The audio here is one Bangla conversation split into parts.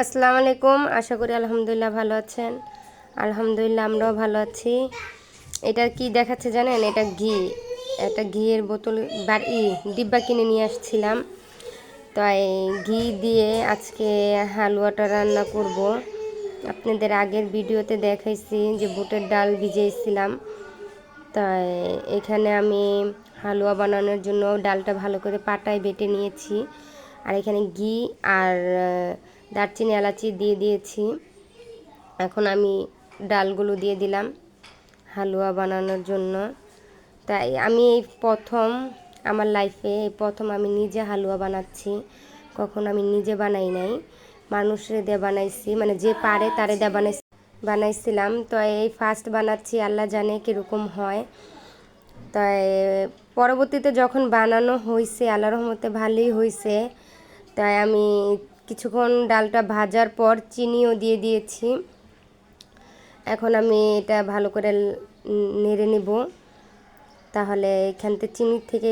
আসসালামু আলাইকুম। আশা করি আলহামদুলিল্লাহ ভালো আছেন। আলহামদুলিল্লাহ আমরাও ভালো আছি। এটা কি দেখাচ্ছে জানেন? এটা ঘি। একটা ঘিয়ের বোতল ডিব্বা কিনে নিয়ে আসছিলাম। তাই ঘি দিয়ে আজকে হালুয়াটা রান্না করব। আপনাদের আগের ভিডিওতে দেখাইছি যে বুটের ডাল ভিজিয়েছিলাম। তাই এখানে আমি হালুয়া বানানোর জন্য ডালটা ভালো করে পাটায় বেটে নিয়েছি। আর এখানে ঘি আর দারচিনি এলাচি দিয়ে দিয়েছি। এখন আমি ডালগুলো দিয়ে দিলাম হালুয়া বানানোর জন্য। তাই আমি এই প্রথম আমার লাইফে আমি নিজে হালুয়া বানাচ্ছি। কখন আমি নিজে বানাই নাই, মানুষের দিয়ে বানাইছি, মানে যে পারে তারে দিয়ে বানাইছিলাম। তো এই ফার্স্ট বানাচ্ছি, আল্লাহ জানে কীরকম হয়। তাই পরবর্তীতে যখন বানানো হয়েছে আল্লাহর রহমতে ভালোই হয়েছে। তাই আমি কিছুক্ষণ ডালটা ভাজার পর চিনিও দিয়ে দিয়েছি। এখন আমি এটা ভালো করে নেড়ে নিব। তাহলে এখান থেকে চিনির থেকে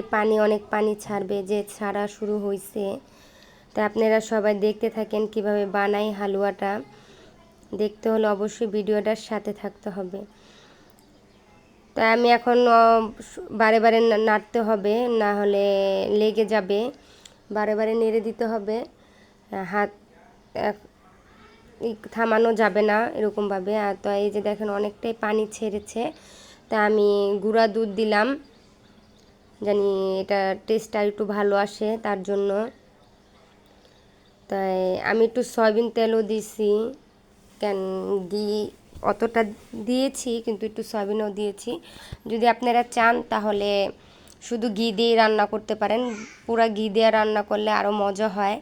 অনেক পানি ছাড়বে, যে ছাড়া শুরু হয়েছে। তাই আপনারা সবাই দেখতে থাকেন কিভাবে বানাই হালুয়াটা। দেখতে হলে অবশ্যই ভিডিওটার সাথে থাকতে হবে। তাই আমি এখন বারে বারে নাড়তে হবে, না হলে লেগে যাবে। বারে বারে নেড়ে দিতে হবে, হাত থামানো যাবে না এরকমভাবে। আর তো এই যে দেখেন অনেকটাই পানি ছেড়েছে। তা আমি গুঁড়া দুধ দিলাম, জানি এটা টেস্টটা একটু ভালো আসে তার জন্য। তাই আমি একটু সয়াবিন তেলও দিয়েছি, কেন ঘি অতটা দিয়েছি কিন্তু একটু সয়াবিনও দিয়েছি। যদি আপনারা চান তাহলে শুধু ঘি দিয়ে রান্না করতে পারেন, পুরা ঘি দিয়ে রান্না করলে আরও মজা হয়।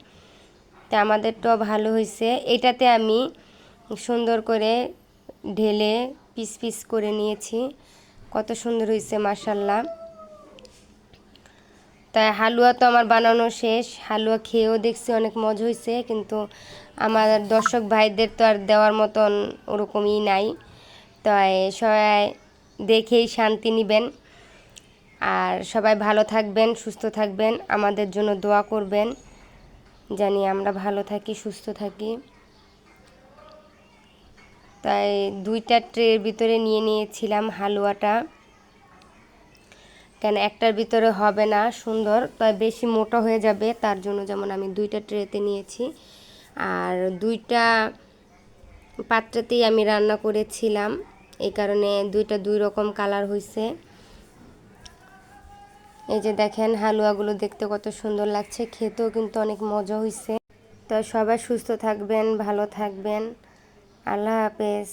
তা আমাদেরটাও ভালো হয়েছে। এটাতে আমি সুন্দর করে ঢেলে পিস পিস করে নিয়েছি। কত সুন্দর হয়েছে মাশাল্লাহ। তাই হালুয়া তো আমার বানানো শেষ। হালুয়া খেয়েও দেখছি অনেক মজা হয়েছে, কিন্তু আমার দর্শক ভাইদের তো আর দেওয়ার মতন ওরকমই নাই। তাই সবাই দেখেই শান্তি নেবেন। আর সবাই ভালো থাকবেন, সুস্থ থাকবেন, আমাদের জন্য দোয়া করবেন, জানি আমরা ভালো থাকি, সুস্থ থাকি। তাই 2টা ট্রের ভিতরে নিয়ে নিয়েছিলাম হালুয়াটা, কেন একটার ভিতরে হবে না সুন্দর, তাই বেশি মোটা হয়ে যাবে তার জন্য। যেমন আমি 2টা ট্রেতে নিয়েছি, আর 2টা পাত্রতেই আমি রান্না করেছিলাম, এই কারণে 2টা 2 রকম কালার হয়েছে। এই যে দেখেন হালুয়াগুলো দেখতে কত সুন্দর লাগছে, খেতেও কিন্তু অনেক মজা হয়েছে। তো সবাই সুস্থ থাকবেন, ভালো থাকবেন। আল্লাহ হাফেজ।